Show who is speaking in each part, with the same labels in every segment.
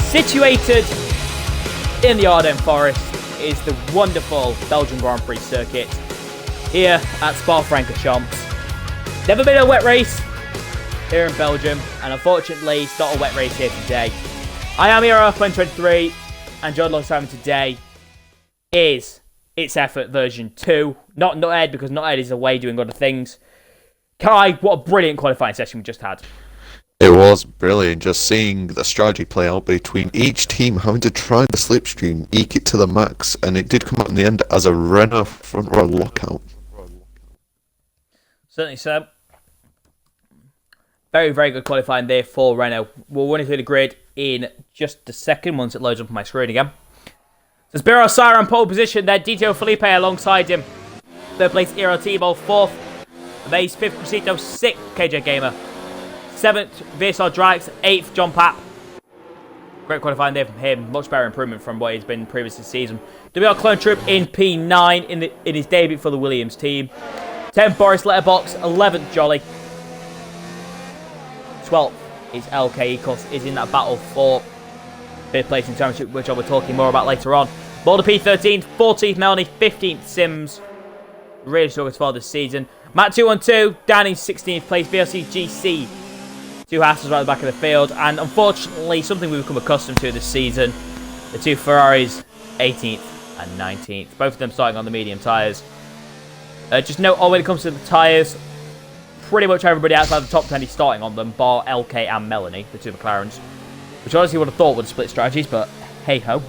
Speaker 1: Situated in the Ardennes Forest is the wonderful Belgian Grand Prix circuit here at Spa-Francorchamps. Never been a wet race here in Belgium, and unfortunately it's not a wet race here today. I am here at 2023, and John alongside today is It's Effort version 2. Not Nuthead, because Nuthead is away doing other things. Kai, what a brilliant qualifying session we just had.
Speaker 2: It was brilliant, just seeing the strategy play out between each team having to try the slipstream, eke it to the max, and it did come out in the end as a Renault front row lockout.
Speaker 1: Certainly so. Very, very good qualifying there for Renault. We'll run through the grid in just a second once it loads up on my screen again. So Spiro Sire on pole position there, Dito Felipe alongside him. Third place, Iro Tebow, fourth. Amaze, fifth, Crescito, sixth, KJ Gamer. 7th, Virsar Drax. 8th, John Papp. Great qualifying there from him. Much better improvement from what he's been previous this season. WR Clone Troop in P9 in his debut for the Williams team. 10th, Boris Letterbox. 11th, Jolly. 12th is LK Ecos. Is in that battle for 5th place in championship, which I'll be talking more about later on. Boulder P13th. 14th, Melanie. 15th, Sims. Really struggled as far this season. Matt 212 down in 16th place. VLC GC. 2 Hasses right at the back of the field, and unfortunately, something we've become accustomed to this season, the 2 Ferraris, 18th and 19th. Both of them starting on the medium tyres. Just note, when it comes to the tyres, pretty much everybody outside the top 10 is starting on them, bar LK and Melanie, the 2 McLarens. Which I honestly would have thought would have split strategies, but hey-ho.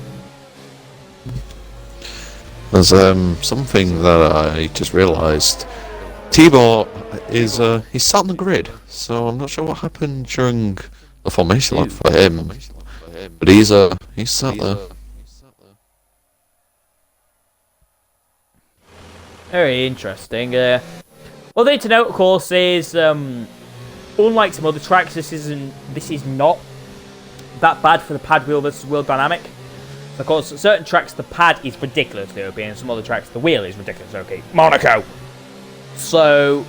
Speaker 2: There's something that I just realised. Tebow is he's sat on the grid, so I'm not sure what happened during the formation lap for him. But he's sat there.
Speaker 1: Very interesting. Well, the thing to note, of course, is unlike some other tracks, this is not that bad for the pad wheel versus wheel dynamic. So, of course, certain tracks the pad is ridiculously OP, and some other tracks the wheel is ridiculously OP. Monaco. So,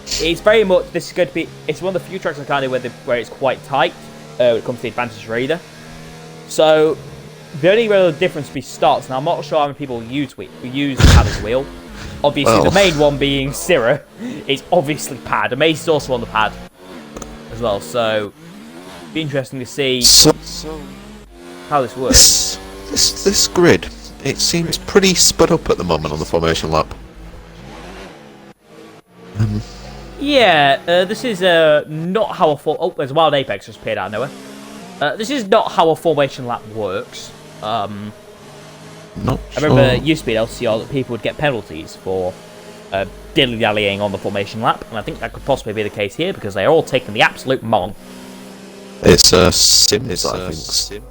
Speaker 1: it's very much, this is going to be, it's one of the few tracks I kind of where it's quite tight when it comes to the Advantage Raider. So, the only real difference be starts. Now, I'm not sure how many people use the pad as wheel. Obviously, the main one being Syrah is obviously pad. Amaze is also on the pad as well. So, it'll be interesting to see how this works.
Speaker 2: This grid, it seems pretty split up at the moment on the formation lap.
Speaker 1: Yeah, this is not how there's a Wild Apex just appeared out of nowhere. This is not how a formation lap works.
Speaker 2: Not
Speaker 1: I remember it used to be at LCR that people would get penalties for dilly-dallying on the formation lap, and I think that could possibly be the case here because they are all taking the absolute mon.
Speaker 2: It's Sims, I think,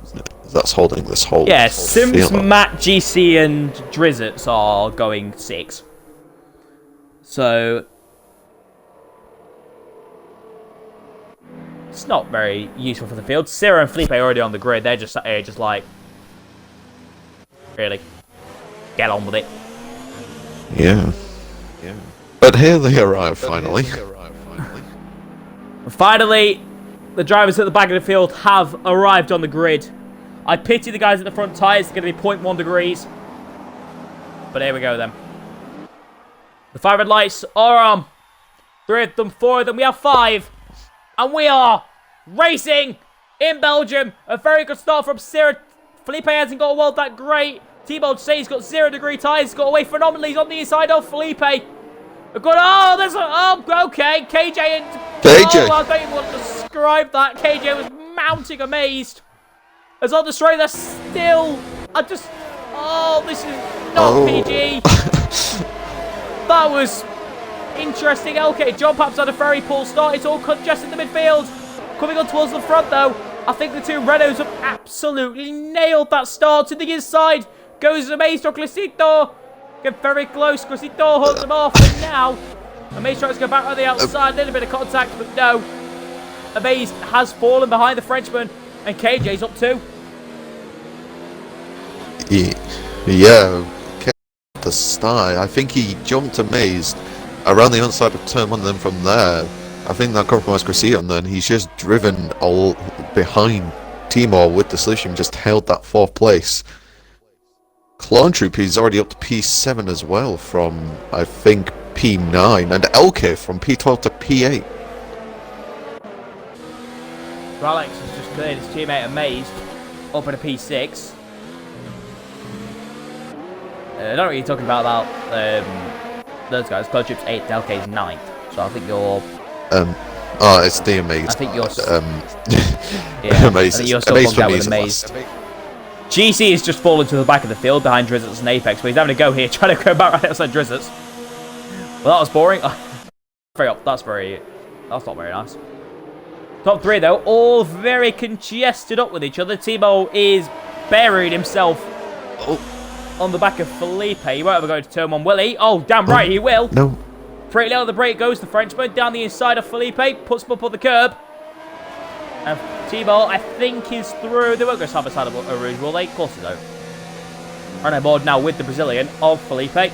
Speaker 2: that's holding this whole.
Speaker 1: Yeah, Sims, Matt, GC, and Drizzets are going 6. So it's not very useful for the field. Sarah and Felipe are already on the grid. They're just sat here, just like, really, get on with it.
Speaker 2: Yeah. But here they arrive finally.
Speaker 1: Finally, the drivers at the back of the field have arrived on the grid. I pity the guys at the front tyres. It's going to be 0.1 degrees. But here we go then. The 5 red lights are on. 3 of them, 4 of them. We have 5. And we are racing in Belgium. A very good start from Sarah. Felipe hasn't got a world that great. T-Bold say he's got 0 degree tyres. He's got away phenomenally. He's on the inside of Felipe. Okay. KJ and...
Speaker 2: KJ.
Speaker 1: I don't even want to describe that. KJ was mounting amazed. As on the straight, they're still... this is not PG. That was interesting. LK, John Papp's had a very poor start. It's all congested in the midfield. Coming on towards the front, though. I think the 2 Renaults have absolutely nailed that start to the inside. Goes Amaze to Crescito. Get very close. Crescito holds them off. And now, Amaze tries to go back on the outside. A little bit of contact, but no. Amaze has fallen behind the Frenchman. And KJ's up 2.
Speaker 2: Yeah. The start, I think he jumped Amazed around the outside of turn 1, and then from there, I think that compromised Crescito, and then he's just driven all behind Timor with the solution just held that 4th place. Clone Troop is already up to P7 as well from, I think, P9, and LK from P12 to P8.
Speaker 1: Alex has just cleared his teammate Amazed up at a P6. I don't know what you're talking about those guys. Clone Troop's 8th, LK's 9th. So I think you're...
Speaker 2: Oh, it's the Amazed.
Speaker 1: I think you're...
Speaker 2: yeah, Amazed.
Speaker 1: I think you're still bugged out with Amazed. GC is just fallen to the back of the field behind Drizzles and Apex, but he's having a go here, trying to go back right outside Drizzles. Well, that was boring. That's not very nice. Top 3, though, all very congested up with each other. Timo is buried himself on the back of Felipe. He won't ever go to turn 1, will he? Oh, damn right, he will.
Speaker 2: No.
Speaker 1: Pretty low the break goes the Frenchman. Down the inside of Felipe. Puts him up on the curb. And Timo, I think, is through. They won't go side by side of Rouge, will they? Of course they don't. Run on board now with the Brazilian of Felipe.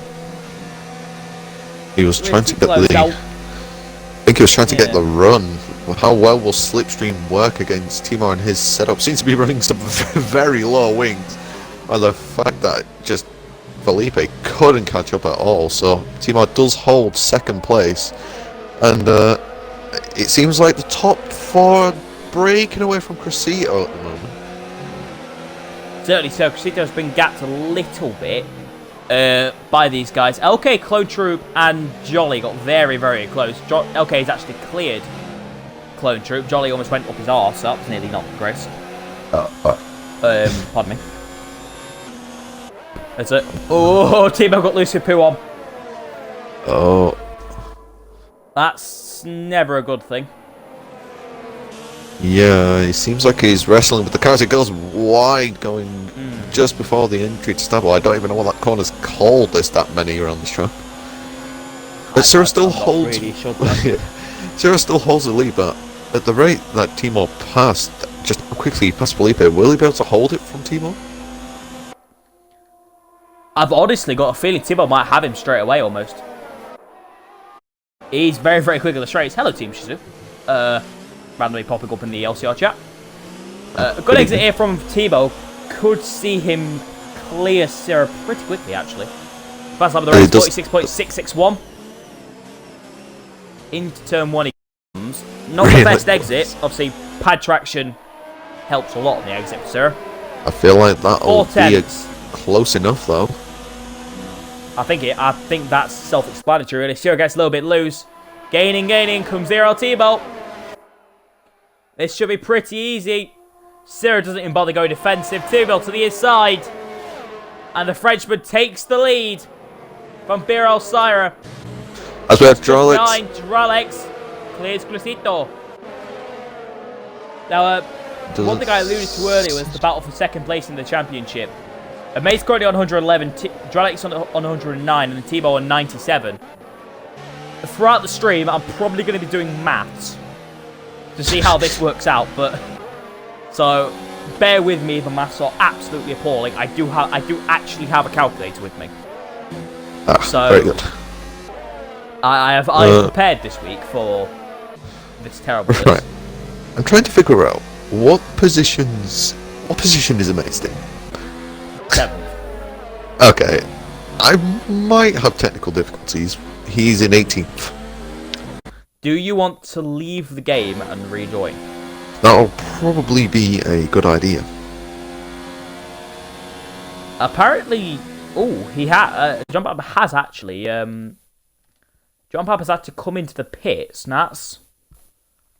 Speaker 2: He was trying to get the lead. I think he was trying to get the run. How well will Slipstream work against Timor and his setup? Seems to be running some very low wings. And the fact that just Felipe couldn't catch up at all. So Timor does hold 2nd place. And it seems like the top 4 breaking away from Crescito at the moment.
Speaker 1: Certainly so. Crescito's been gapped a little bit by these guys. LK, Clone Troop, and Jolly got very, very close. LK's actually cleared Clone Troop. Jolly almost went up his arse. That was nearly not Chris. Pardon me. That's it. Oh, Timo got loose with poo on.
Speaker 2: Oh.
Speaker 1: That's never a good thing.
Speaker 2: Yeah, it seems like he's wrestling with the cars. It goes wide, going just before the entry to Stable. I don't even know what that corner's called. There's that many around this track. But Sarah still holds. Sarah still holds the lead, but at the rate that Timor passed, just how quickly he passed Felipe, will he be able to hold it from Timor?
Speaker 1: I've honestly got a feeling Timor might have him straight away almost. He's very, very quick on the straights. Hello, Team Shizu. Randomly popping up in the LCR chat. A good exit here from Timo. Could see him clear Sarah pretty quickly, actually. Fast lap of the race, 46.661. Into turn 1 he comes. Not the best exit. Obviously, pad traction helps a lot on the exit for Sarah.
Speaker 2: I feel like that'll be close enough, though.
Speaker 1: I think that's self-explanatory, really. Sarah gets a little bit loose. Gaining, comes there, Timo. This should be pretty easy. Sarah doesn't even bother going defensive. Timo to the inside. And the Frenchman takes the lead from Bir Al-Sira.
Speaker 2: As we have Dralex.
Speaker 1: Dralex clears Crescito. Now, one thing I alluded to earlier was the battle for 2nd place in the championship. Amaze currently on 111, Dralex on 109, and Timo on 97. Throughout the stream, I'm probably going to be doing maths to see how this works out, but so bear with me if the maths are absolutely appalling. I do actually have a calculator with me. So
Speaker 2: very good.
Speaker 1: I have prepared this week for this terrible list.
Speaker 2: Right. I'm trying to figure out what position is Amazed in?
Speaker 1: 7th.
Speaker 2: Okay. I might have technical difficulties. He's in 18th.
Speaker 1: Do you want to leave the game and rejoin?
Speaker 2: That'll probably be a good idea.
Speaker 1: Apparently, John Papa has actually. John Papa's had to come into the pits, and that's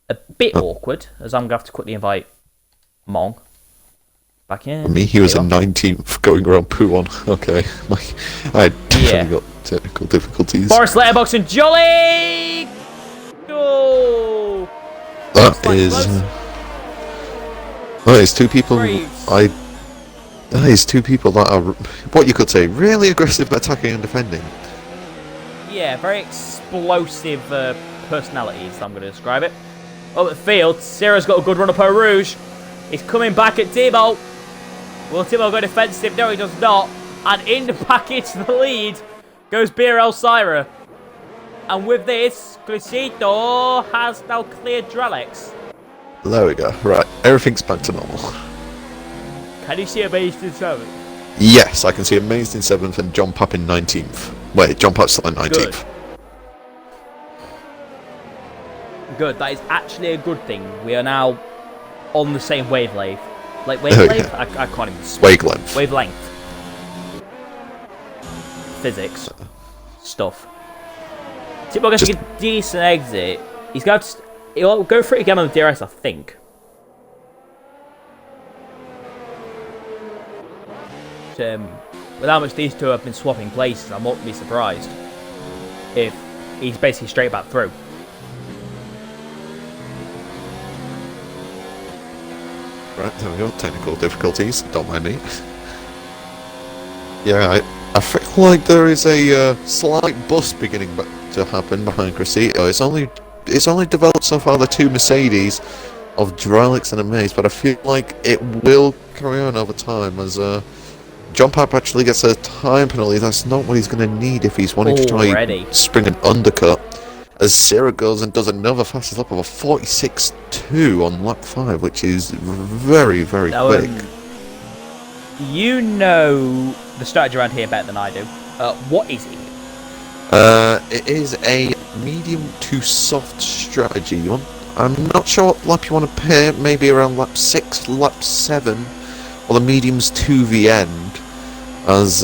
Speaker 1: a bit awkward, as I'm going to have to quickly invite Mong back in.
Speaker 2: For me, he was in 19th, going around poo on. Okay. I definitely got technical difficulties.
Speaker 1: Boris Letterbox and Jolly! Go!
Speaker 2: That is two people. That is two people that are what you could say really aggressive attacking and defending.
Speaker 1: Yeah, very explosive personalities. I'm going to describe it. Up at the field, Sarah's got a good run up her Rouge. He's coming back at Timo. Will Timo go defensive? No, he does not. And in the package, the lead goes Bir Al-Sira. And with this, Crescito has now cleared Dralex.
Speaker 2: There we go. Right, everything's back to normal.
Speaker 1: Can you see a base in 7th?
Speaker 2: Yes, I can see Amazed in 7th and John Papp in 19th. Wait, John Papp's still in 19th.
Speaker 1: Good, that is actually a good thing. We are now on the same wavelength. Like, wavelength? I can't even speak.
Speaker 2: Wavelength.
Speaker 1: Wavelength. Physics. Stuff. Tibor gets a decent exit. He's got to... He'll go for it again on the DRS, I think. With how much these two have been swapping places, I won't be surprised if he's basically straight back through.
Speaker 2: Right, there we go. Technical difficulties. Don't mind me. Yeah, I feel like there is a slight bust beginning to happen behind Cressito. It's only developed so far the two Mercedes of Drelix and Amaze, but I feel like it will carry on over time as John Papp actually gets a time penalty. That's not what he's going to need if he's wanting to try spring an undercut. As Sarah goes and does another fastest lap of a 46.2 on lap 5, which is very, very quick.
Speaker 1: You know the strategy around here better than I do. What is it?
Speaker 2: It is a medium to soft strategy. I'm not sure what lap you want to pair. Maybe around lap 6, lap 7, or the mediums to the end. As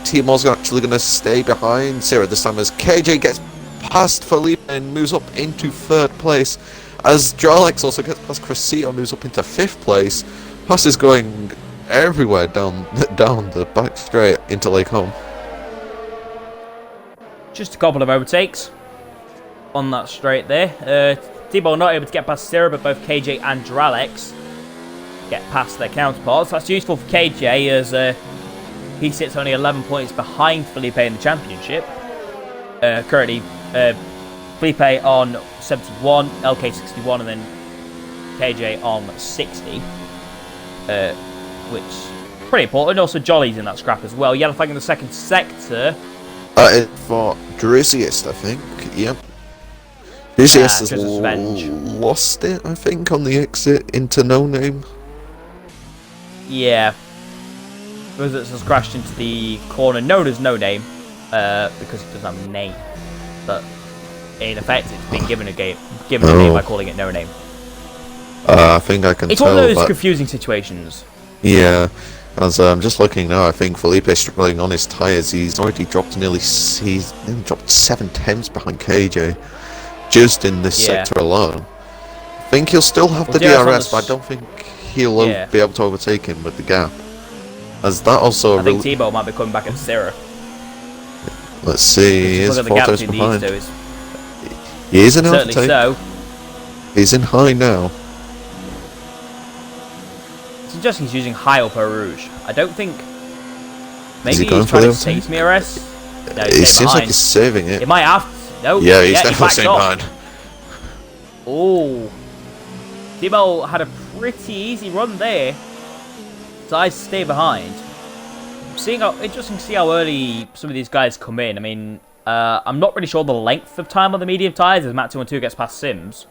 Speaker 2: Timor's actually going to stay behind Sarah this time as KJ gets past Felipe and moves up into 3rd place. As Drelix also gets past Cressito, moves up into 5th place. Pass is going everywhere down the back straight into Lake Home.
Speaker 1: Just a couple of overtakes on that straight there. Tibor not able to get past Sarah, but both KJ and Drelix get past their counterparts. That's useful for KJ as he sits only 11 points behind Felipe in the championship. Currently, Felipe on 71, LK 61, and then KJ on 60. Which is pretty important. Also, Jolly's in that scrap as well. Yellow flag in the 2nd sector.
Speaker 2: For Drusius, I think. Yep. Drusius has lost it, I think, on the exit into No Name.
Speaker 1: Yeah. Drusius has crashed into the corner known as No Name because it doesn't have a name. But in effect, it's been given a name by calling it No Name.
Speaker 2: I think I can tell.
Speaker 1: It's one of those confusing situations.
Speaker 2: Yeah. As I'm just looking now, I think Felipe is struggling on his tyres. He's already dropped he's nearly dropped 7 tenths behind KJ, just in this sector alone. I think he'll still have the DRS, but I don't think he'll be able to overtake him with the gap. As that also,
Speaker 1: I think Tebow might be coming back at 0.
Speaker 2: Let's see. Here's 4 tenths behind. He is in
Speaker 1: certainly so.
Speaker 2: He's in high now.
Speaker 1: It's interesting he's using high up Rouge. I don't think... Maybe
Speaker 2: he's
Speaker 1: trying to save me RS? No,
Speaker 2: it seems like he's saving it.
Speaker 1: It might have... No.
Speaker 2: Yeah, he's definitely staying behind.
Speaker 1: Oh. Timo had a pretty easy run there. So I stay behind. Interesting to see how early some of these guys come in. I mean, I'm not really sure the length of time on the medium tyres as Matt 212 gets past Sims.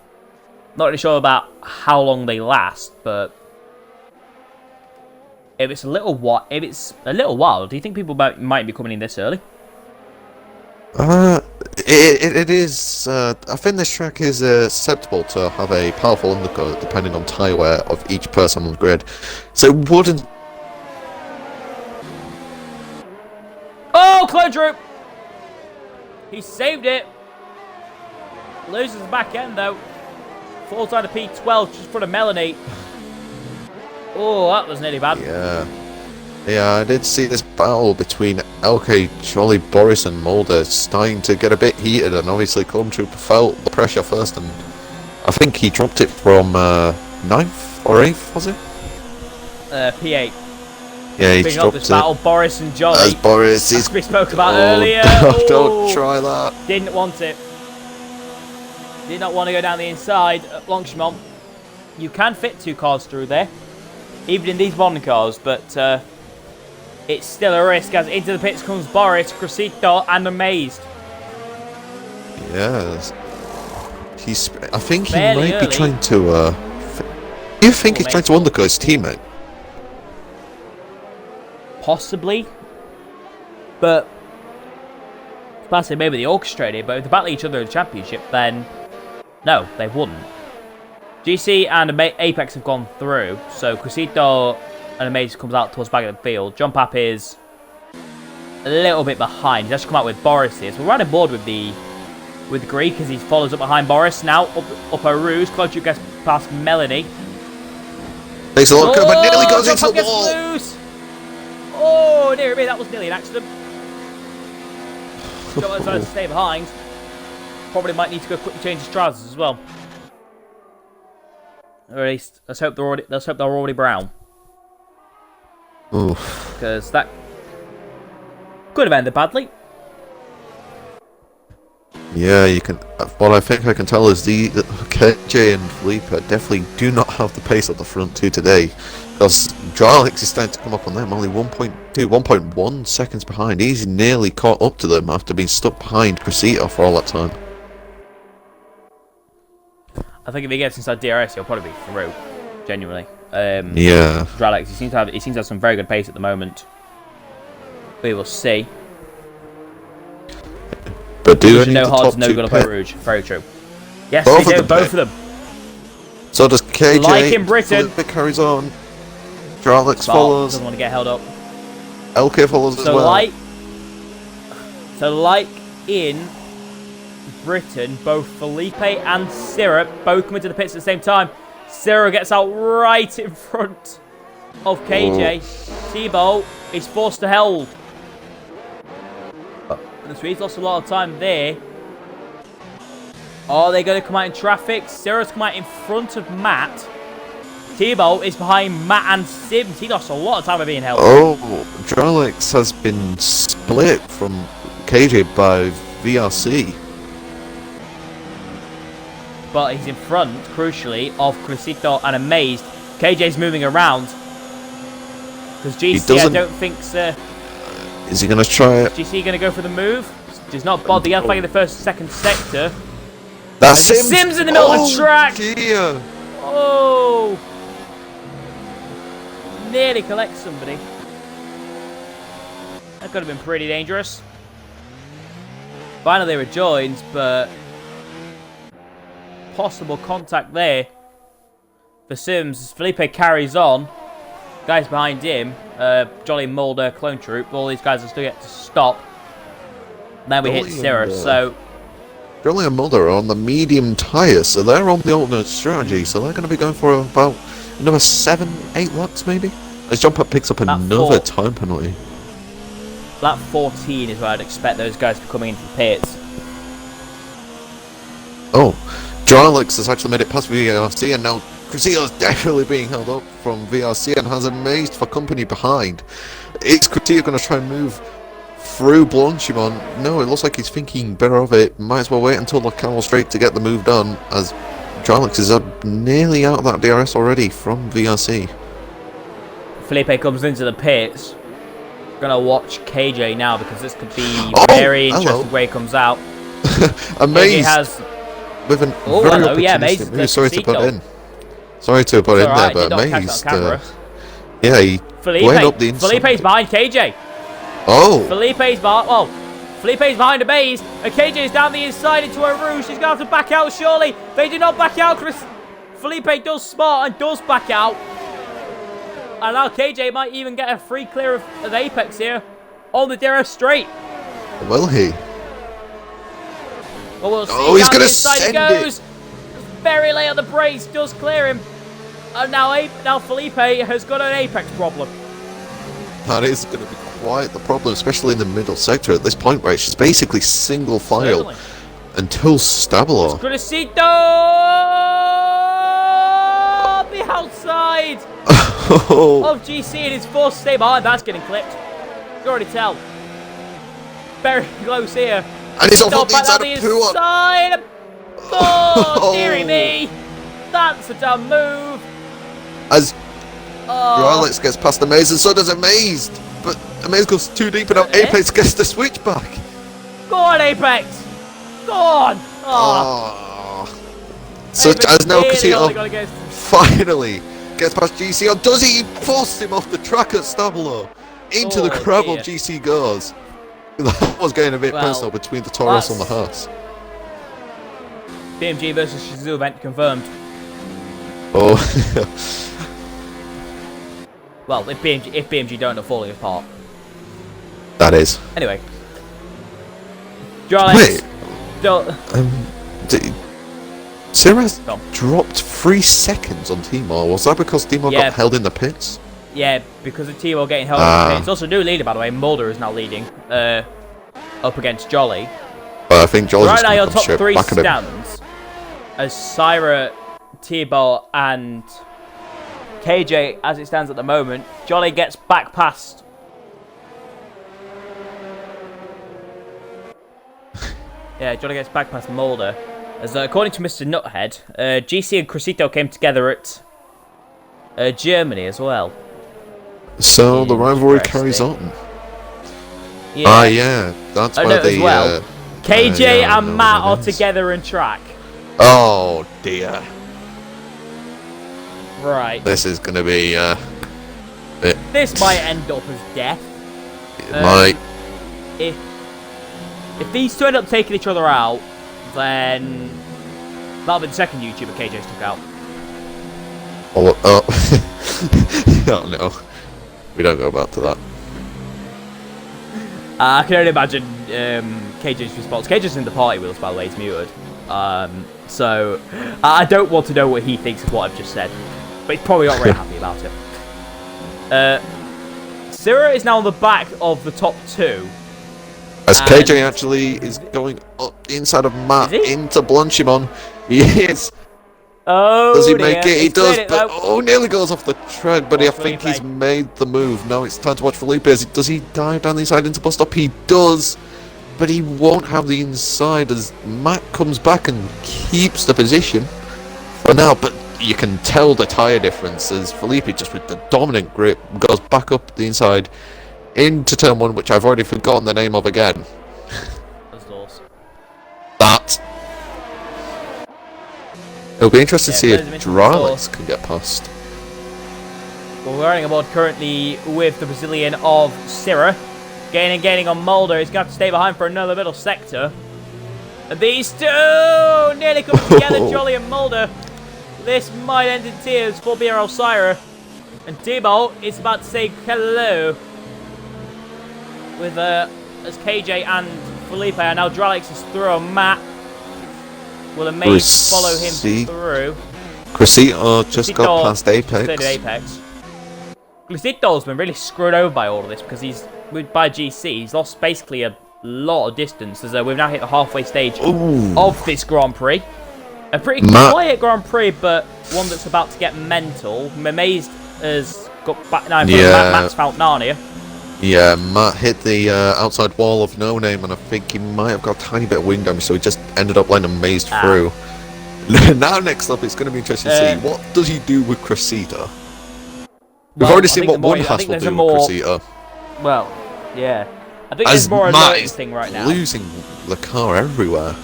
Speaker 1: Not really sure about how long they last, but... If it's a little while, do you think people might be coming in this early?
Speaker 2: It is. I think this track is susceptible to have a powerful undercut depending on tyre wear of each person on the grid. So it wouldn't.
Speaker 1: Oh, clone troop! He saved it. Loses the back end though. Falls out of P12 just in front of Melanie. Oh, that was nearly bad.
Speaker 2: Yeah, I did see this battle between LK, Jolly, Boris and Mulder starting to get a bit heated, and obviously Clone Trooper felt the pressure first, and I think he dropped it from 9th or 8th, was it?
Speaker 1: P8.
Speaker 2: Yeah, he
Speaker 1: dropped
Speaker 2: dropped
Speaker 1: this battle, Boris and Jolly.
Speaker 2: As Boris is...
Speaker 1: we spoke about earlier.
Speaker 2: Don't try that.
Speaker 1: Didn't want it. Did not want to go down the inside at Blanchimont. You can fit 2 cars through there, even in these modern cars, but it's still a risk as into the pits comes Boris, Cressito and Amazed.
Speaker 2: Yes. I think he might be trying to Do you think he's trying to undercut his teammate?
Speaker 1: Possibly. But I say maybe they orchestrated, but if they battle each other in the championship, then no, they wouldn't. GC and Apex have gone through, so Crucito and Amaze comes out towards the back of the field. Jump Up is a little bit behind. He's actually come out with Boris here, so we're running board with Greek as he follows up behind Boris. Now up a ruse, Clodchuk gets past Melanie.
Speaker 2: Takes a look, but nearly goes into the wall.
Speaker 1: Loose. Oh, dear me, that was nearly an accident. Jump decided to stay behind. Probably might need to go quickly change his trousers as well. Or at least, let's hope they're already brown.
Speaker 2: Oof.
Speaker 1: Because that could have ended badly.
Speaker 2: Yeah, you can. What I think I can tell is the KJ and Felipe definitely do not have the pace at the front two today. Because Dralix is starting to come up on them, only 1.1 seconds behind. He's nearly caught up to them after being stuck behind Crucito for all that time.
Speaker 1: I think if he gets inside DRS, he'll probably be through. Genuinely.
Speaker 2: Yeah.
Speaker 1: Dralix, he seems to have some very good pace at the moment. We will see.
Speaker 2: But do
Speaker 1: no hard, no good up at Rouge. Very true. Yes,
Speaker 2: both
Speaker 1: they do. Both of them.
Speaker 2: So does KJ.
Speaker 1: Like in Britain.
Speaker 2: It carries on. Dralix follows.
Speaker 1: Doesn't want to get held up.
Speaker 2: LK follows as well.
Speaker 1: So like in Britain, both Felipe and Syrah both come into the pits at the same time. Syrah gets out right in front of KJ. Thibault is forced to hold. And the Swedes lost a lot of time there. Are they going to come out in traffic? Syrah's come out in front of Matt. Thibault is behind Matt and Sims. He lost a lot of time by being held.
Speaker 2: Oh, Dralix has been split from KJ by VRC.
Speaker 1: But he's in front, crucially, of Crucito and Amazed. KJ's moving around. Because GC, I don't think, sir.
Speaker 2: Is he going to try it?
Speaker 1: GC going to go for the move? Does not bother. He has back in the first, second sector.
Speaker 2: That's Sims.
Speaker 1: Sims in the middle of the track.
Speaker 2: Dear.
Speaker 1: Oh. Nearly collects somebody. That could have been pretty dangerous. Finally they were joined, but possible contact there for Sims as Felipe carries on. Guys behind him, Jolly Mulder, Clone Troop, all these guys are still yet to stop. Then we hit Syrah, so
Speaker 2: Jolly and Mulder are on the medium tyres, so they're on the alternate strategy, so they're going to be going for about another 7-8 laps maybe? As Jump Up picks up another time penalty.
Speaker 1: Lap 14 is where I'd expect those guys to be coming into the pits.
Speaker 2: Oh, Dralix has actually made it past VRC, and now Crucito's definitely being held up from VRC and has Amazed for company behind. Is Crucito going to try and move through Blanchimont? No, it looks like he's thinking better of it. Might as well wait until the Camel Straight to get the move done, as Dralix is nearly out of that DRS already from VRC.
Speaker 1: Felipe comes into the pits. Gonna watch KJ now because this could be very interesting where he comes out.
Speaker 2: Amazed
Speaker 1: has
Speaker 2: with an very opportunistic move. Sorry to put in there, but Amazed. Yeah, he went up the inside.
Speaker 1: Felipe's behind KJ.
Speaker 2: Oh.
Speaker 1: Felipe's behind Amazed, and KJ's down the inside into a Rouge. He's gonna have to back out surely. They do not back out. Felipe does smart and does back out. And now KJ might even get a free clear of Apex here on the DRS straight.
Speaker 2: Will he?
Speaker 1: Well, we'll see.
Speaker 2: Oh, he's going to send
Speaker 1: it. Very late on the brakes, does clear him. And now Felipe has got an Apex problem.
Speaker 2: That is going to be quite the problem, especially in the middle sector at this point where it's just basically single file until Stabilo.
Speaker 1: Crucito! The outside of GC and his forced to stay behind. That's getting clipped. You can already tell. Very close here.
Speaker 2: And he's off on the inside.
Speaker 1: Oh, dearie me. That's a dumb move.
Speaker 2: As Dralix gets past Amazed, and so does Amazed. But Amazed goes too deep, and now Apex gets the switch back.
Speaker 1: Go on, Apex. Go on.
Speaker 2: So as now Crucito finally gets past GC, or does he? He forced him off the track at Stabilo. Into the gravel,
Speaker 1: dear.
Speaker 2: GC goes. That was getting a bit personal between the Taurus and the Haas.
Speaker 1: BMG versus Shizou event confirmed.
Speaker 2: Oh.
Speaker 1: Well, if BMG don't end up falling apart.
Speaker 2: That is.
Speaker 1: Anyway.
Speaker 2: Wait. Siraj dropped 3 seconds on Timor. Was that because Timor got held in the pits?
Speaker 1: Yeah, because of Timor getting held in the pits. Also, new leader, by the way. Mulder is now leading up against Jolly.
Speaker 2: But I think Jolly's
Speaker 1: right now, your top
Speaker 2: straight
Speaker 1: 3
Speaker 2: back at him.
Speaker 1: stands as Syra, Tibor, and KJ as it stands at the moment. Jolly gets back past. Yeah, Jolly gets back past Mulder. As according to Mr. Nuthead, GC and Crucito came together at Germany as well.
Speaker 2: So the rivalry carries on.
Speaker 1: Yeah.
Speaker 2: Yeah, that's where
Speaker 1: as well. KJ and Matt are together in track.
Speaker 2: Oh dear.
Speaker 1: Right.
Speaker 2: This is gonna be
Speaker 1: This might end up as death.
Speaker 2: It might.
Speaker 1: If these two end up taking each other out, then that'll be the second YouTuber KJ's took out.
Speaker 2: Oh no. We don't go back to that.
Speaker 1: I can only imagine KJ's response. KJ's in the party with us, by the way, he's muted. So I don't want to know what he thinks of what I've just said. But he's probably not very happy about it. Syrah is now on the back of the top 2.
Speaker 2: As KJ actually is going up the inside of Matt into Blanchimon. He is.
Speaker 1: Oh,
Speaker 2: does he make it? He does, but nearly goes off the track. But I think he's made the move. Now it's time to watch Felipe. Does he dive down the inside into bus stop? He does, but he won't have the inside as Matt comes back and keeps the position for now. But you can tell the tyre difference as Felipe, just with the dominant grip, goes back up the inside into turn 1, which I've already forgotten the name of again. That. It'll be interesting to see if Drylix can get past.
Speaker 1: Well, we're running aboard currently with the Brazilian of Syrah. Gaining on Mulder. He's going to have to stay behind for another middle sector. And these two nearly come together, Jolly and Mulder. This might end in tears for BRL Syrah. And Debo is about to say hello with as KJ and Felipe are now. Drylix is through on Matt. Will a mate follow him through?
Speaker 2: Crucito just got past Apex.
Speaker 1: Crucito's been really screwed over by all of this because by GC. He's lost basically a lot of distance as we've now hit the halfway stage of this Grand Prix. A pretty quiet Grand Prix, but one that's about to get mental. Mamazed has got back now in front of Matt's found Narnia.
Speaker 2: Yeah, Matt hit the outside wall of No Name, and I think he might have got a tiny bit of wind damage, so he just ended up letting him mazed through. Now, next up, it's going to be interesting to see what does he do with Crucito. We've already seen what one Haas will do with Crucito.
Speaker 1: Well, yeah. I think there's more alerting thing right now.
Speaker 2: Losing the car everywhere.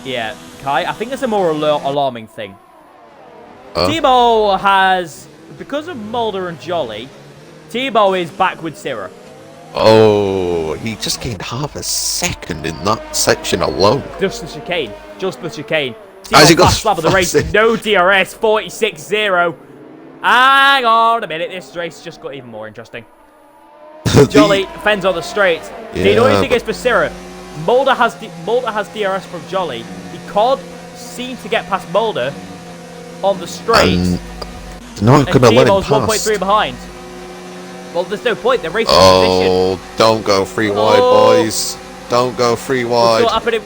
Speaker 1: Yeah, Kai, I think there's a more alarming thing. Tebow has, because of Mulder and Jolly, Tebow is back with Syrah.
Speaker 2: Oh, he just gained half a second in that section alone.
Speaker 1: Just the chicane. Tebow last lap of the race, no DRS, 46-0. Hang on a minute, this race just got even more interesting. Jolly fends on the straight. Do you know what you think is for Syrah? Mulder has DRS from Jolly. He can't seem to get past Mulder on the straight.
Speaker 2: Not going to let him pass.
Speaker 1: 1.3 behind. Well, there's no point. They're racing
Speaker 2: position. Don't go free wide, boys. Don't go free wide.
Speaker 1: What's happening?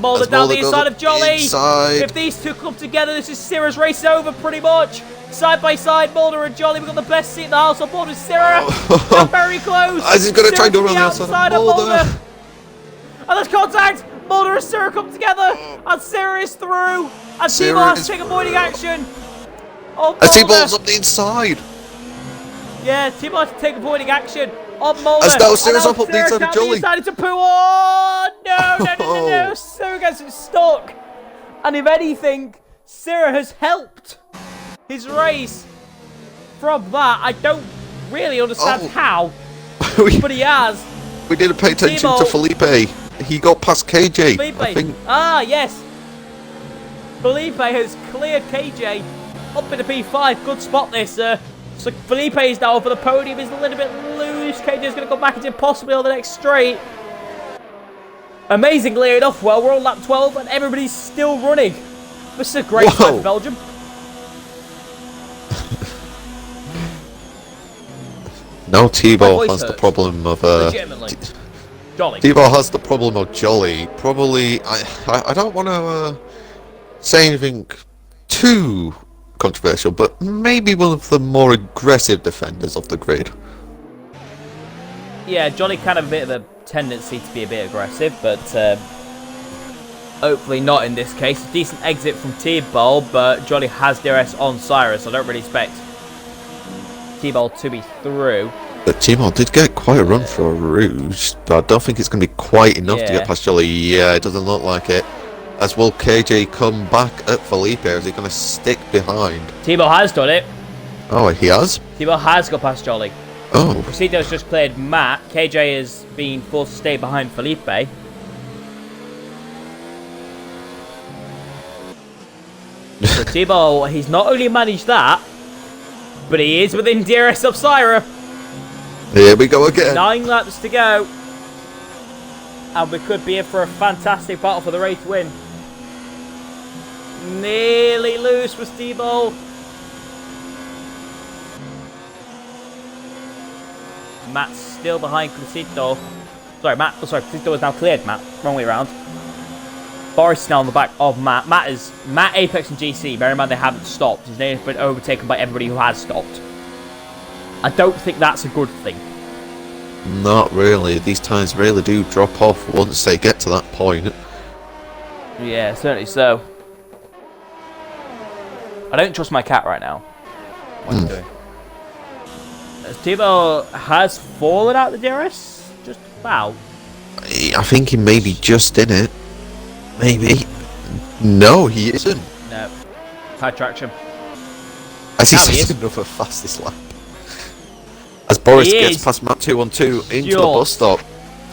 Speaker 1: Mulder down the inside of Jolly. If these two come together, this is Syrah's race over pretty much. Side by side, Mulder and Jolly. We've got the best seat in the house on board with Syrah. They're very close.
Speaker 2: As he's going to try and go around the outside of Mulder.
Speaker 1: And there's contact. Mulder and Syrah come together. And Syrah is through. And Tebow has to take avoiding action. Oh,
Speaker 2: as Tebow's up the inside.
Speaker 1: Yeah, Tebow has to take avoiding action on Mulder.
Speaker 2: As now Syrah's up the inside of Jolly.
Speaker 1: Oh, no. Syrah gets it stuck. And if anything, Syrah has helped his race from that. I don't really understand how,
Speaker 2: we,
Speaker 1: but he has.
Speaker 2: we didn't pay attention to Felipe. He got past KJ.
Speaker 1: Felipe.
Speaker 2: I think.
Speaker 1: Ah, yes. Felipe has cleared KJ up in the P5. Good spot this. So Felipe is now over the podium. He's a little bit loose. KJ's going to go back into possibly on the next straight. Amazingly enough, well, we're on lap 12 and everybody's still running. This is a great time for Belgium.
Speaker 2: Now Thibaut has the problem of
Speaker 1: legitimately. Jolly.
Speaker 2: Thibaut has the problem of Jolly. Probably, I don't want to say anything too controversial, but maybe one of the more aggressive defenders of the grid.
Speaker 1: Yeah, Jolly kind of a bit of a tendency to be a bit aggressive, but hopefully not in this case. A decent exit from Thibaut, but Jolly has DRS on Cyrus, so I don't really expect Thibaut to be through.
Speaker 2: But Thibaut did get quite a run for a Rouge, but I don't think it's going to be quite enough to get past Jolly. Yeah, it doesn't look like it. As will KJ come back at Felipe, or is he going to stick behind?
Speaker 1: Thibaut has done it.
Speaker 2: Oh, he has?
Speaker 1: Thibaut has got past Jolly.
Speaker 2: Oh.
Speaker 1: Presido's just cleared Matt. KJ is being forced to stay behind Felipe. So Thibaut, he's not only managed that, but he is within DRS of Syra.
Speaker 2: Here we go again.
Speaker 1: 9 laps to go. And we could be in for a fantastic battle for the race win. Nearly loose with Thibaut. Matt's still behind Clisito. Sorry, Clisito is now cleared, Matt. Wrong way around. Boris is now on the back of Matt. Matt, Apex, and GC. Bear in mind they haven't stopped. His name has been overtaken by everybody who has stopped. I don't think that's a good thing.
Speaker 2: Not really. These times really do drop off once they get to that point.
Speaker 1: Yeah, certainly so. I don't trust my cat right now. What's he doing? Thibaut has fallen out the DRS? Just about.
Speaker 2: I think he may be just in it. Maybe. No, he isn't.
Speaker 1: No. High traction.
Speaker 2: As he's setting up for fastest lap. As Boris gets past Matt 212 into the bus stop.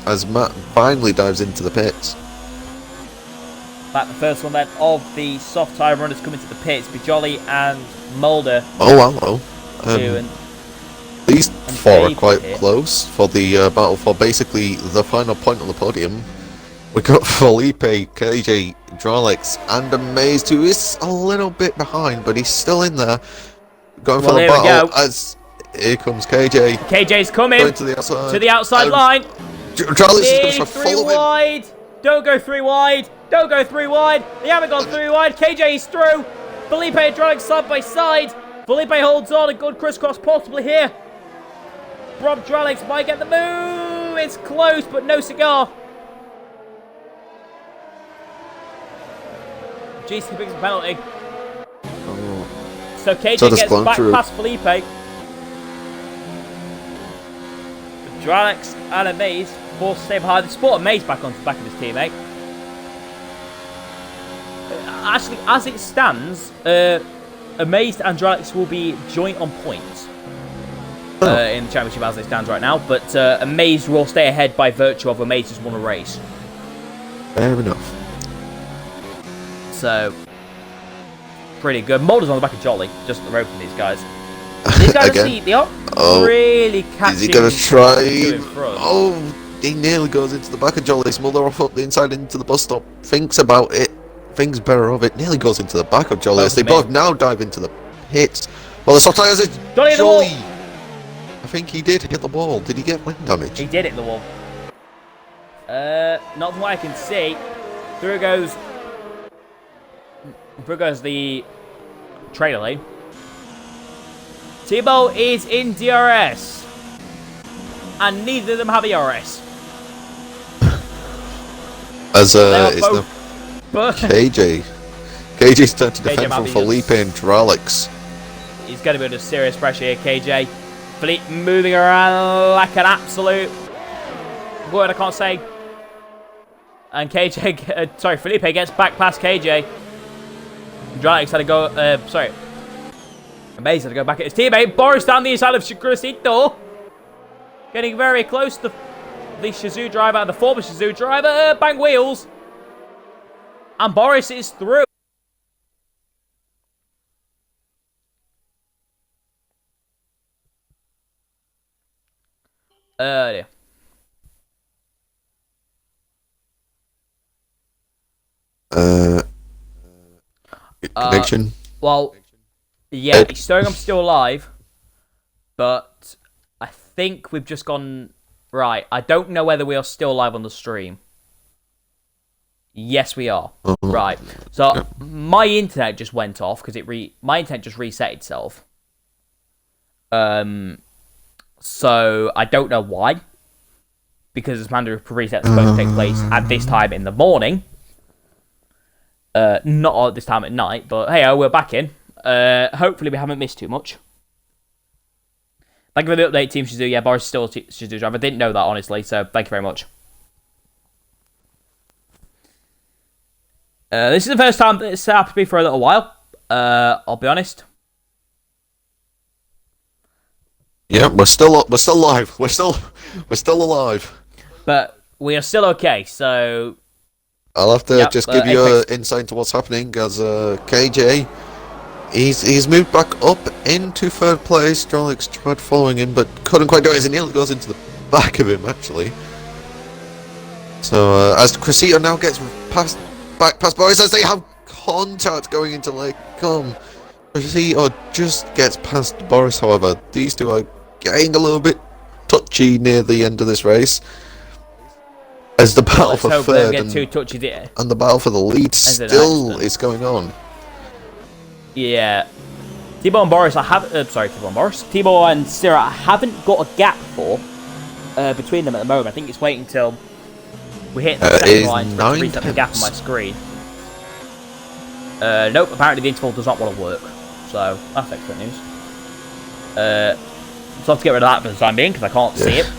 Speaker 2: As Matt finally dives into the pits.
Speaker 1: Back the first one then of the soft tyre runners coming to the pits. Bijoli and Mulder.
Speaker 2: Oh, hello. These four are quite close for the battle for basically the final point on the podium. We got Felipe, KJ, Dralex, and Amaze, who is a little bit behind, but he's still in there. Going for the battle as here comes KJ.
Speaker 1: KJ's coming
Speaker 2: going to the outside
Speaker 1: line.
Speaker 2: Dralex is going to follow him.
Speaker 1: Wide. Don't go 3 wide. Don't go 3 wide. They haven't gone 3 wide. KJ is through. Felipe and Dralex side by side. Felipe holds on. A good crisscross possibly here. Rob Dralex might get the move. It's close, but no cigar. GC picks a penalty. So KJ gets back past Felipe. Dralex and Amaze forced to stay behind. They brought Amaze back onto the back of his teammate. Actually, as it stands, Amaze and Dralex will be joint on points in the championship as it stands right now. But Amaze will stay ahead by virtue of Amaze has won a race.
Speaker 2: Fair enough.
Speaker 1: So, pretty good. Mulder's on the back of Jolly, just at the rope from these guys. These guys they aren't really catching.
Speaker 2: Is he going to try? Oh, he nearly goes into the back of Jolly. Mulder off up the inside into the bus stop. Thinks about it. Thinks better of it. Nearly goes into the back of Jolly as they both now dive into the pits. Well, the soft tires is Jolly. I think he did hit the wall. Did he get wind damage?
Speaker 1: He did hit the wall. Not from what I can see. Through goes the trailer lane. Thibaut is in DRS. And neither of them have ERS.
Speaker 2: As it's the KJ. KJ's trying to defend from Felipe and Dralex.
Speaker 1: He's going to be under serious pressure here, KJ. Felipe moving around like an absolute word I can't say. And KJ, Felipe gets back past KJ. Dralex had to go, Amazing to go back at his teammate. Boris down the inside of Crucito. Getting very close to the Shizou driver, the former Shizou driver. Bang wheels. And Boris is through. Dear.
Speaker 2: Connection.
Speaker 1: Well, yeah, he's showing I'm still alive, but I think we've just gone right. I don't know whether we are still live on the stream. Yes, we are. Right. So my internet just went off because my internet just reset itself. So I don't know why, because this mandatory reset is supposed to take place at this time in the morning. Not at this time at night, but hey, we're back in. Hopefully we haven't missed too much. Thank you for the update, Team Shizou. Yeah, Boris is still Shizou driver. I didn't know that, honestly, so thank you very much. This is the first time that it's happened to me for a little while. I'll be honest.
Speaker 2: Yeah, we're still live. We're still alive.
Speaker 1: But we are still okay, so
Speaker 2: I'll have to just give you an insight into what's happening as KJ. He's moved back up into third place. Drolix tried following him, but couldn't quite do it as he nearly goes into the back of him, actually. So as Crucito now gets back past Boris, as they have contact going into Lake Com. Crucito just gets past Boris, however. These two are getting a little bit touchy near the end of this race. As the battle for third and the battle for the lead still is going on.
Speaker 1: Yeah. Thibaut and Boris, Thibaut and Syrah, I haven't got a gap for between them at the moment. I think it's waiting until we hit the second line to reset the gap on my screen. Nope, apparently the interval does not want to work. So, that's excellent news. So I have to get rid of that for the time being, because I can't see it.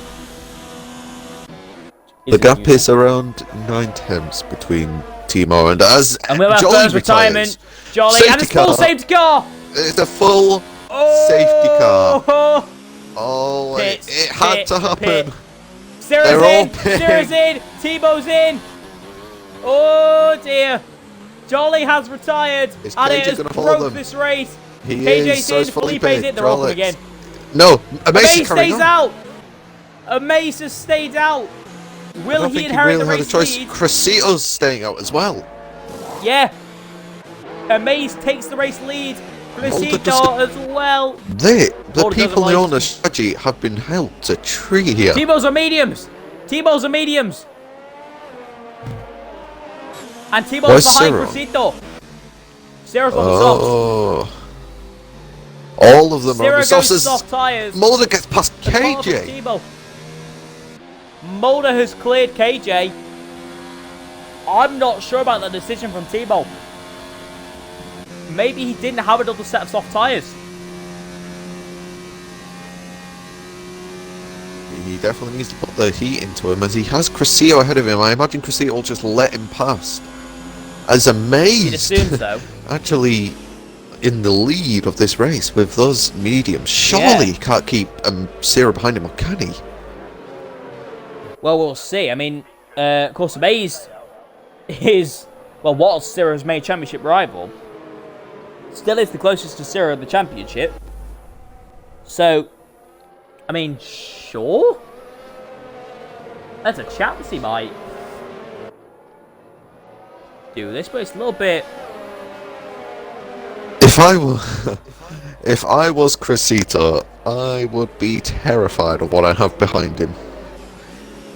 Speaker 2: The gap is around 9/10 between Timo and as
Speaker 1: we have our first retirement. Jolly, and it's full safety car!
Speaker 2: It's a full safety car. Oh, it had to happen.
Speaker 1: Syrah's in! Tebo's in! Oh dear! Jolly has retired, and it has broke this race. KJ's in, Felipe's in, they're off again.
Speaker 2: No,
Speaker 1: Amaze stays out! Amaze has stayed out! Will he inherit the race lead?
Speaker 2: Crucito's staying out as well.
Speaker 1: Yeah. Amaze takes the race lead. Crucito as well.
Speaker 2: The people in the owner strategy have been held to tree here.
Speaker 1: T-Bows are mediums. And T-Bow's behind Crucito. Syrah's on the softs.
Speaker 2: All of them are on the softs.
Speaker 1: Soft tyres.
Speaker 2: Mulder gets past KJ.
Speaker 1: Mulder has cleared KJ. I'm not sure about the decision from Tebow. Maybe he didn't have another set of soft tyres.
Speaker 2: He definitely needs to put the heat into him, as he has Crucito ahead of him. I imagine Crucito will just let him pass. As Amazed,
Speaker 1: assumes so.
Speaker 2: Actually in the lead of this race with those mediums. Surely he can't keep Syrah behind him, or can he?
Speaker 1: Well, we'll see. I mean, of course, Amazed is, well, was Syrah's main championship rival. Still is the closest to Syrah in the championship. So, I mean, sure. There's a chance he might do this, but it's a little bit...
Speaker 2: If I was Crucito, I would be terrified of what I have behind him.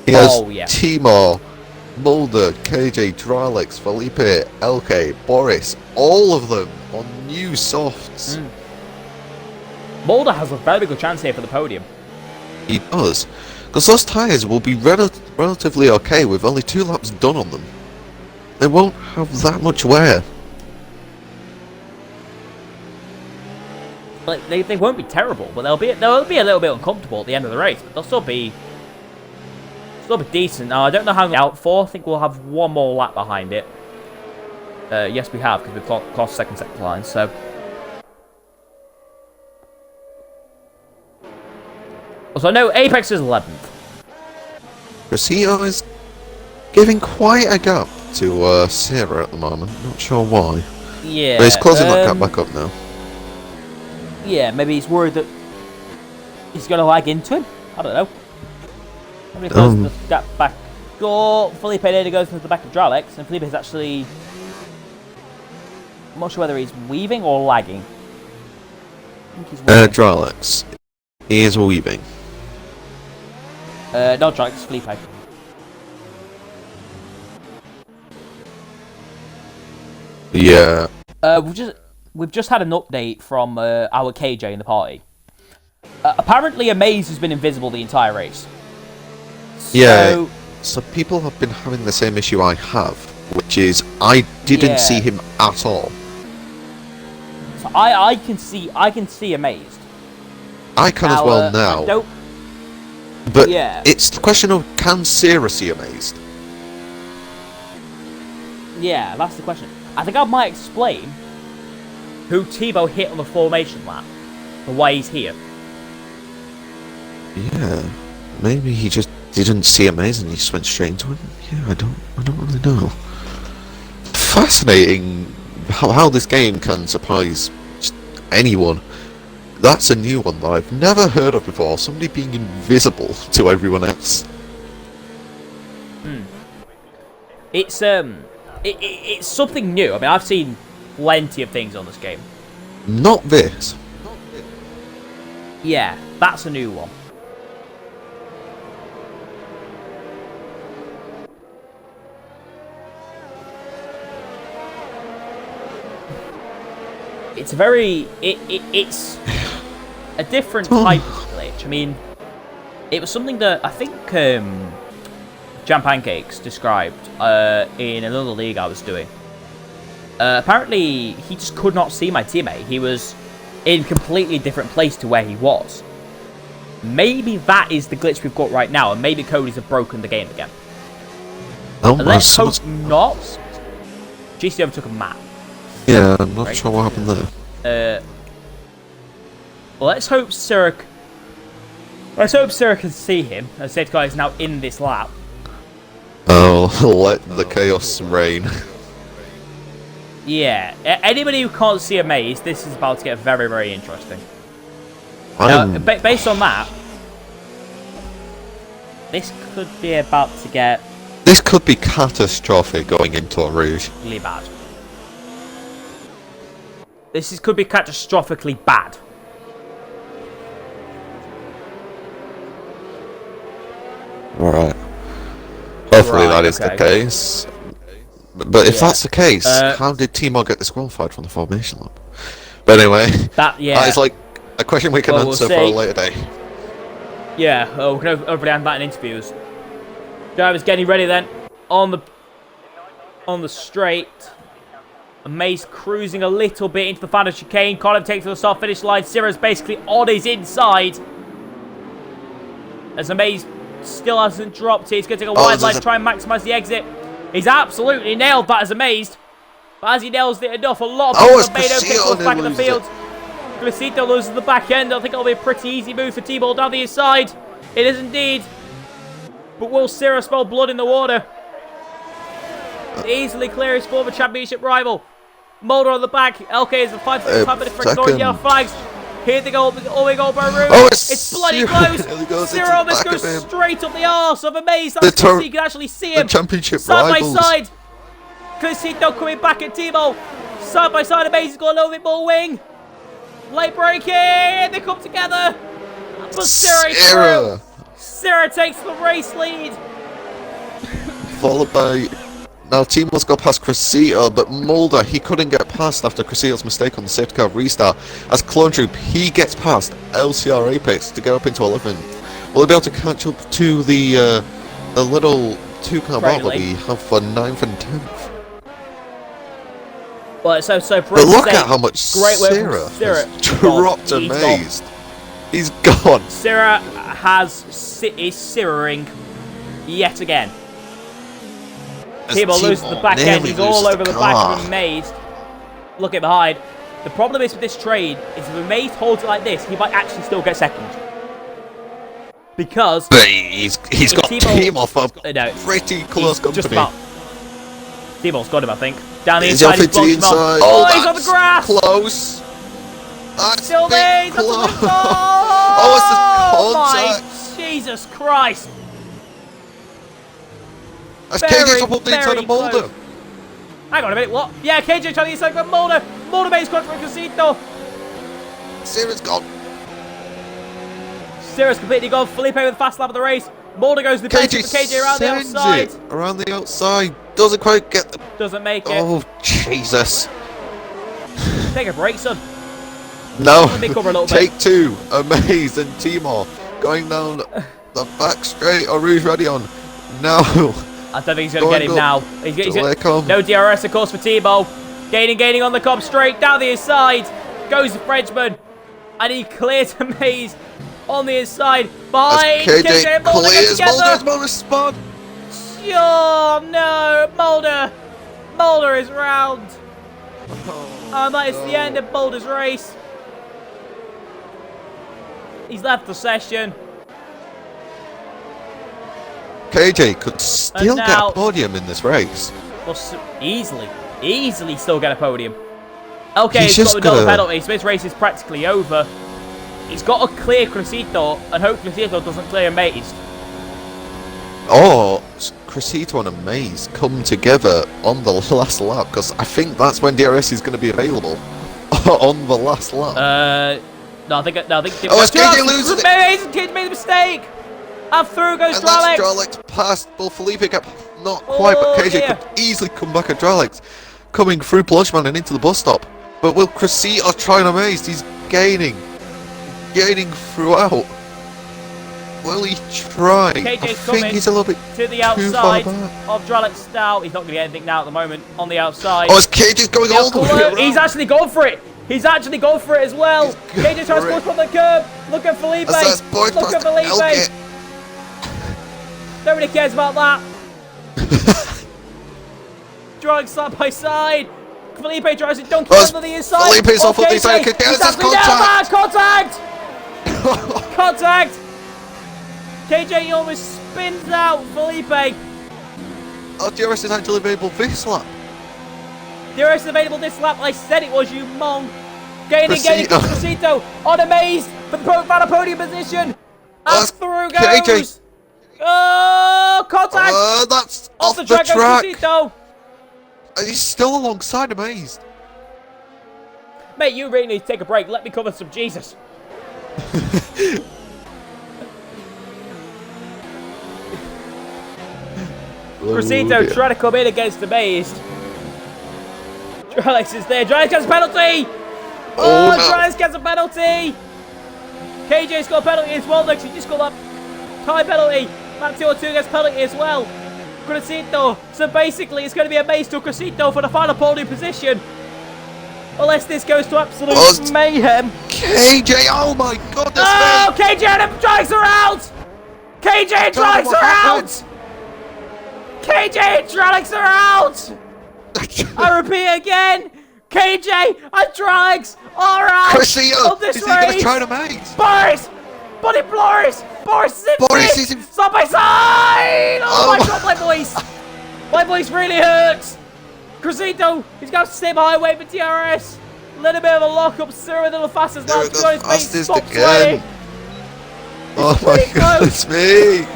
Speaker 2: He has Timo, Mulder, KJ, Dralex, Felipe, LK, Boris, all of them on new softs.
Speaker 1: Mulder has a very good chance here for the podium.
Speaker 2: He does, because those tyres will be relatively okay with only 2 laps done on them. They won't have that much wear.
Speaker 1: Like, they won't be terrible, but they'll be a little bit uncomfortable at the end of the race. But they'll still be decent. Now I don't know how long out for. I think we'll have one more lap behind it. Yes, we have, because we've crossed second line. So So no, Apex is 11th.
Speaker 2: Crescito is giving quite a gap to Sierra at the moment. Not sure why.
Speaker 1: Yeah.
Speaker 2: But he's closing that gap back up now.
Speaker 1: Yeah, maybe he's worried that he's going to lag into him. I don't know. Maybe he closes the gap back. Felipe Neda goes into the back of Dralex, and Felipe is actually... I'm not sure whether he's weaving or lagging. I think he's weaving.
Speaker 2: Dralex. He is weaving.
Speaker 1: Not Dralex, Felipe.
Speaker 2: Yeah.
Speaker 1: We've just had an update from our KJ in the party. Apparently, Amaze has been invisible the entire race.
Speaker 2: Yeah. So people have been having the same issue I have, which is I didn't see him at all.
Speaker 1: So I can see Amazed.
Speaker 2: I can as well now. But it's the question of, can Sarah see Amazed?
Speaker 1: Yeah, that's the question. I think I might explain who Tebow hit on the formation lap and why he's here.
Speaker 2: Yeah, maybe he just didn't see Amazed and he just went straight into it. Yeah, I don't really know. Fascinating how this game can surprise just anyone. That's a new one that I've never heard of before. Somebody being invisible to everyone else.
Speaker 1: It's something new. I mean, I've seen plenty of things on this game.
Speaker 2: Not this.
Speaker 1: Yeah, that's a new one. It's it's a different type of glitch. I mean, it was something that I think Jam Pancakes described in another league I was doing. Apparently, he just could not see my teammate. He was in a completely different place to where he was. Maybe that is the glitch we've got right now, and maybe Cody's have broken the game again. Let's hope not. GC overtook a map.
Speaker 2: Yeah, I'm not sure what happened there.
Speaker 1: Well, let's hope Sarah can see him. As Safety Car is now in this lap.
Speaker 2: Oh, let the chaos reign.
Speaker 1: Yeah, anybody who can't see Amaze, this is about to get very, very interesting. Based on that, this could be about to get...
Speaker 2: This could be catastrophic going into a Rouge.
Speaker 1: Really bad. Could be catastrophically bad.
Speaker 2: Alright. Hopefully that is the case. But if that's the case, how did Timo get disqualified from the formation lap? But anyway, that is like a question we can answer for a later day.
Speaker 1: Yeah, we're going to overlay that in interviews. Drivers getting ready then. On the straight. Amaze cruising a little bit into the final chicane. Colin takes to the start finish line. Sierra's basically on his inside. As Amaze still hasn't dropped it. He's going to take a wide line to try and maximise the exit. He's absolutely nailed that as Amazed. But as he nails it enough, a lot of people have made okay towards the back of the field. Crescito loses the back end. I think it'll be a pretty easy move for T-Ball down the inside. It is indeed. But will Sierra smell blood in the water? Easily clear his former championship rival. Mulder on the back. LK is a 5-minute for ignoring yellow flags. Here they go, go Baru. It's bloody close. Sierra almost goes straight up the arse of Amaze. That's because you can actually see him.
Speaker 2: Championship
Speaker 1: side
Speaker 2: rivals.
Speaker 1: by side. Crescito coming back at Timo. Side by side, Amaze has got a little bit more wing. Late braking. They come together. But Sierra takes the race lead.
Speaker 2: Followed by... Now Timo's got past Crescito, but Mulder, he couldn't get past after Crescito's mistake on the safety car restart. As Clone Troop, he gets past LCR Apex to get up into 11th. Will they be able to catch up to the little two-car battle that we have for 9th and 10th?
Speaker 1: Well, so for
Speaker 2: but look at how much Sierra has dropped Amazed. He's gone.
Speaker 1: Sierra is Sierra-ing yet again. Timo loses the back end. He's all over the back of Amazed. Look at behind. The problem is with this trade is if Amazed holds it like this, he might actually still get second. Because
Speaker 2: But he's got Timo for
Speaker 1: no,
Speaker 2: pretty close company.
Speaker 1: just about. Timo's got him, I think. Down the
Speaker 2: He's
Speaker 1: inside,
Speaker 2: off
Speaker 1: he's
Speaker 2: into the
Speaker 1: blocked him off.
Speaker 2: inside.
Speaker 1: Oh, he's on the grass!
Speaker 2: Close. That's
Speaker 1: Still there, he's
Speaker 2: close.
Speaker 1: on the
Speaker 2: Oh, it's the
Speaker 1: my
Speaker 2: contact.
Speaker 1: Jesus Christ!
Speaker 2: That's
Speaker 1: Very,
Speaker 2: KJ's up the inside
Speaker 1: very
Speaker 2: of Mulder.
Speaker 1: close. Hang on a minute, what? Yeah, KJ trying the inside of Mulder. Mulder makes contact with Casito.
Speaker 2: Sarah's gone.
Speaker 1: Sarah's completely gone. Felipe with the fast lap of the race. Mulder goes to the pace for KJ around the
Speaker 2: sends
Speaker 1: outside.
Speaker 2: it around the outside. Doesn't quite get the...
Speaker 1: Doesn't make it.
Speaker 2: Oh, Jesus.
Speaker 1: Take a break, son.
Speaker 2: No.
Speaker 1: Let me cover a little bit.
Speaker 2: Take two. Amaze and Timor going down the back straight. Oh, Rouge ready on. No.
Speaker 1: I don't think he's going to get him now. He's no DRS, of course, for Timo. Gaining on the cob straight down the inside. Goes the Frenchman. And he clears Amaze on the inside. Behind KJ and Mulder together.
Speaker 2: Mulder's spot.
Speaker 1: Oh, no. Mulder is round. And that is the end of Mulder's race. He's left the session.
Speaker 2: KJ could still get a podium in this race.
Speaker 1: Well, easily still get a podium. Okay, he's got another penalty, so his race is practically over. He's got to clear Cressito, and hope Cressito doesn't clear Amaze.
Speaker 2: Or Cressito and Amaze come together on the last lap, because I think that's when DRS is going to be available. On the last lap.
Speaker 1: No, I think.
Speaker 2: Oh, it's KJ loses it.
Speaker 1: Amaze made a mistake. And through goes
Speaker 2: And
Speaker 1: Dralex.
Speaker 2: that's Dralex past. Well, Felipe kept not quite, but KJ could easily come back at Dralex, coming through Blxtzen and into the bus stop. But will Cressito try and Amaze? He's gaining throughout. Will he try?
Speaker 1: KJ's
Speaker 2: I think he's a little bit
Speaker 1: to the outside of Dralex now. He's not going to get anything now at the moment on the outside.
Speaker 2: Oh, it's KJ's going all the way around.
Speaker 1: He's actually gone for it. He's actually gone for it as well. KJ tries to push on the curb. Look at Felipe. Look at Felipe. Nobody cares about that. Dralex side by side. Felipe tries to dunk it under the inside.
Speaker 2: Felipe's off on the inside.
Speaker 1: Contact! Contact! KJ almost spins out Felipe.
Speaker 2: Oh, DRS is actually available this lap.
Speaker 1: DRS is available this lap. I said it was, you mong. Gaining Cressito on Amaze for the podium position. And through goes. KJ. Oh, contact!
Speaker 2: That's off the track.
Speaker 1: Cressito.
Speaker 2: And he's still alongside Amaze.
Speaker 1: Mate, you really need to take a break. Let me cover some Jesus. Cressito trying to come in against Amaze. Dralex is there. Dralex gets a penalty. Oh, no. Dralex gets a penalty. KJ's got a penalty as well. Next, he just got that time penalty. Matteo 2 gets penalty as well. Cressito. So basically, it's going to be Amaze to Cressito for the final podium position. Unless this goes to absolute mayhem.
Speaker 2: KJ, oh my goodness.
Speaker 1: Oh, KJ and Dralex are out. KJ and Dralex are out. KJ and Dralex are out. I repeat again. KJ and Dralex are out of this race. Is he going to try to Amaze? Boris! Buddy Boris! Boris is in side by side! Oh my god, my voice! My voice really hurts! Cressito, he's got to stay behind, wait for DRS. A little bit of a lock-up, Cyril a little fastest now. To go fastest again.
Speaker 2: Oh my goodness me!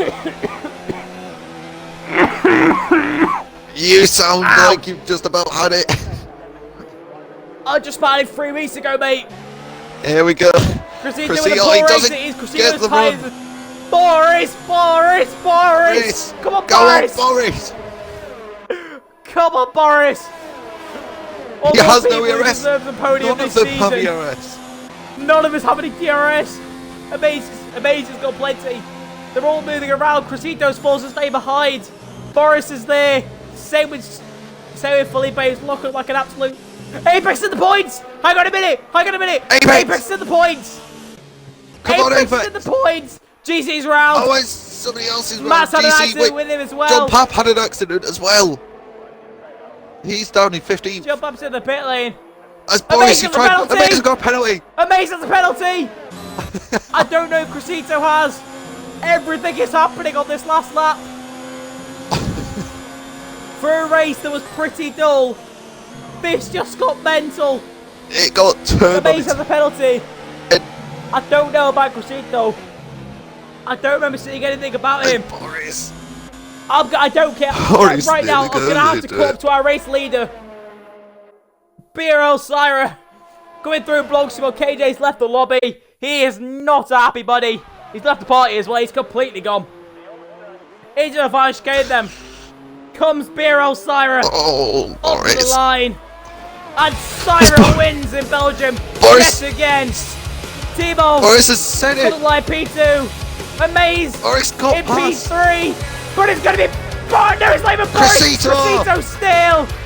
Speaker 2: You sound like you've just about had it.
Speaker 1: I just started 3 weeks ago, mate.
Speaker 2: Here we go.
Speaker 1: Cressito with a poor race it is. Cressito's tired. Boris! Come on, Boris!
Speaker 2: Go on, Boris!
Speaker 1: Come on, Boris!
Speaker 2: He has no ERS.
Speaker 1: The podium
Speaker 2: None of them have ERS.
Speaker 1: None of us have any DRS. Amaze's got plenty. They're all moving around. Cressito's forced to stay behind. Boris is there. Same with Felipe. He's looking like an absolute Apex in the points. Hang on a minute. Apex in the points.
Speaker 2: Come on, Apex
Speaker 1: in the points. GC's round.
Speaker 2: Oh, it's somebody else's round.
Speaker 1: Matt's had an accident with him as well.
Speaker 2: John Papp had an accident as well. He's down in 15th.
Speaker 1: Jump up to the pit lane.
Speaker 2: As Boris, he tried. Amaze got a penalty.
Speaker 1: Amaze has a penalty. I don't know if Cressito has. Everything is happening on this last lap. For a race that was pretty dull, this just got mental.
Speaker 2: It got turned on
Speaker 1: Maze had the penalty. I don't know about Crescito. I don't remember seeing anything about him.
Speaker 2: Boris.
Speaker 1: I don't care.
Speaker 2: Boris
Speaker 1: Right now, I'm
Speaker 2: nearly
Speaker 1: going to have to
Speaker 2: got
Speaker 1: come up to our race leader. BRL Syra. Going through Blxtzen. KJ's left the lobby. He is not a happy buddy. He's left the party as well. He's completely gone. Into the final chicane then. Comes BRL Syra.
Speaker 2: Oh,
Speaker 1: Up to the
Speaker 2: Boris.
Speaker 1: line. And Syra wins in Belgium.
Speaker 2: Boris.
Speaker 1: Yet again. Timo.
Speaker 2: Boris has said
Speaker 1: Couldn't
Speaker 2: it.
Speaker 1: lie P2. Amaze
Speaker 2: Boris got
Speaker 1: in
Speaker 2: past.
Speaker 1: P3. But it's going to be... Oh, no, it's not even Boris.
Speaker 2: Crescito.
Speaker 1: Crescito still.